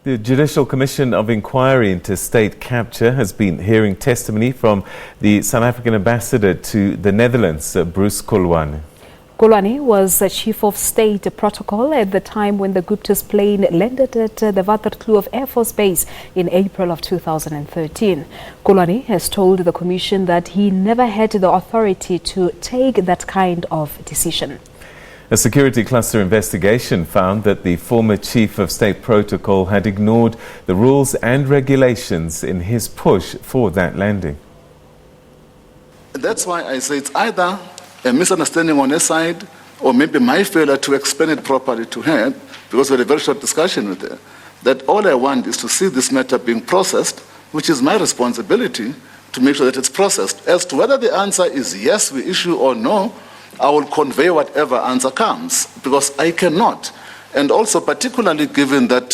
The Judicial Commission of Inquiry into State Capture has been hearing testimony from the South African ambassador to the Netherlands, Bruce Koloane. Koloane was Chief of State Protocol at the time when the Guptas plane landed at the Waterkloof Air Force Base in April of 2013. Koloane has told the Commission that he never had the authority to take that kind of decision. A security cluster investigation found that the former Chief of State Protocol had ignored the rules and regulations in his push for that landing. That's why I say it's either a misunderstanding on his side or maybe my failure to explain it properly to her, because we had a very short discussion with her, that all I want is to see this matter being processed, which is my responsibility to make sure that it's processed. As to whether the answer is yes, we issue, or no, I will convey whatever answer comes, because I cannot. And also particularly given that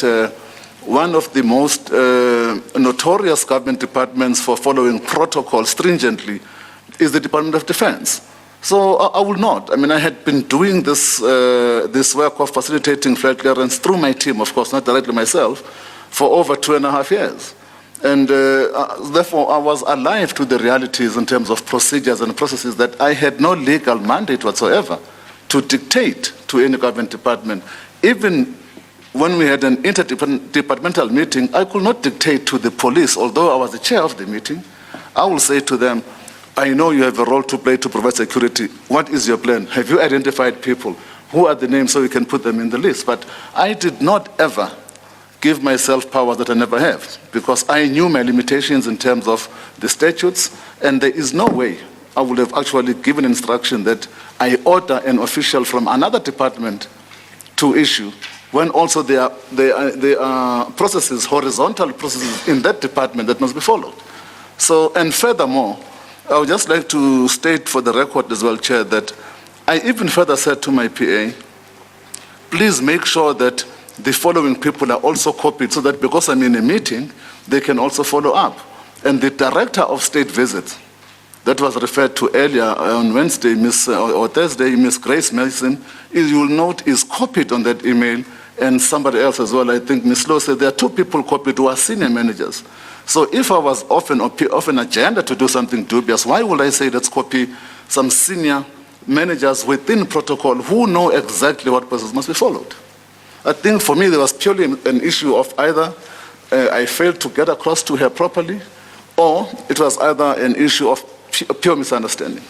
one of the most notorious government departments for following protocol stringently is the Department of Defense. So I will not. I mean, I had been doing this, this work of facilitating flight clearance through my team, of course, not directly myself, for over 2.5 years. And therefore, I was alive to the realities in terms of procedures and processes that I had no legal mandate whatsoever to dictate to any government department. Even when we had an interdepartmental meeting, I could not dictate to the police, although I was the chair of the meeting. I will say to them, I know you have a role to play to provide security. What is your plan? Have you identified people? Who are the names so we can put them in the list? But I did not ever give myself powers that I never have, because I knew my limitations in terms of the statutes, and there is no way I would have actually given instruction that I order an official from another department to issue, when also there are processes, horizontal processes in that department that must be followed. So, and furthermore, I would just like to state for the record as well, Chair, that I even further said to my PA, please make sure that the following people are also copied, so that because I'm in a meeting, they can also follow up. And the Director of State Visits, that was referred to earlier on Wednesday, or Thursday, Miss Grace Mason, you will note is copied on that email, and somebody else as well. I think Ms. Lowe said there are 2 people copied who are senior managers. So if I was off an agenda to do something dubious, why would I say let's copy some senior managers within protocol who know exactly what process must be followed? I think for me there was purely an issue of either I failed to get across to her properly, or it was either an issue of pure misunderstanding.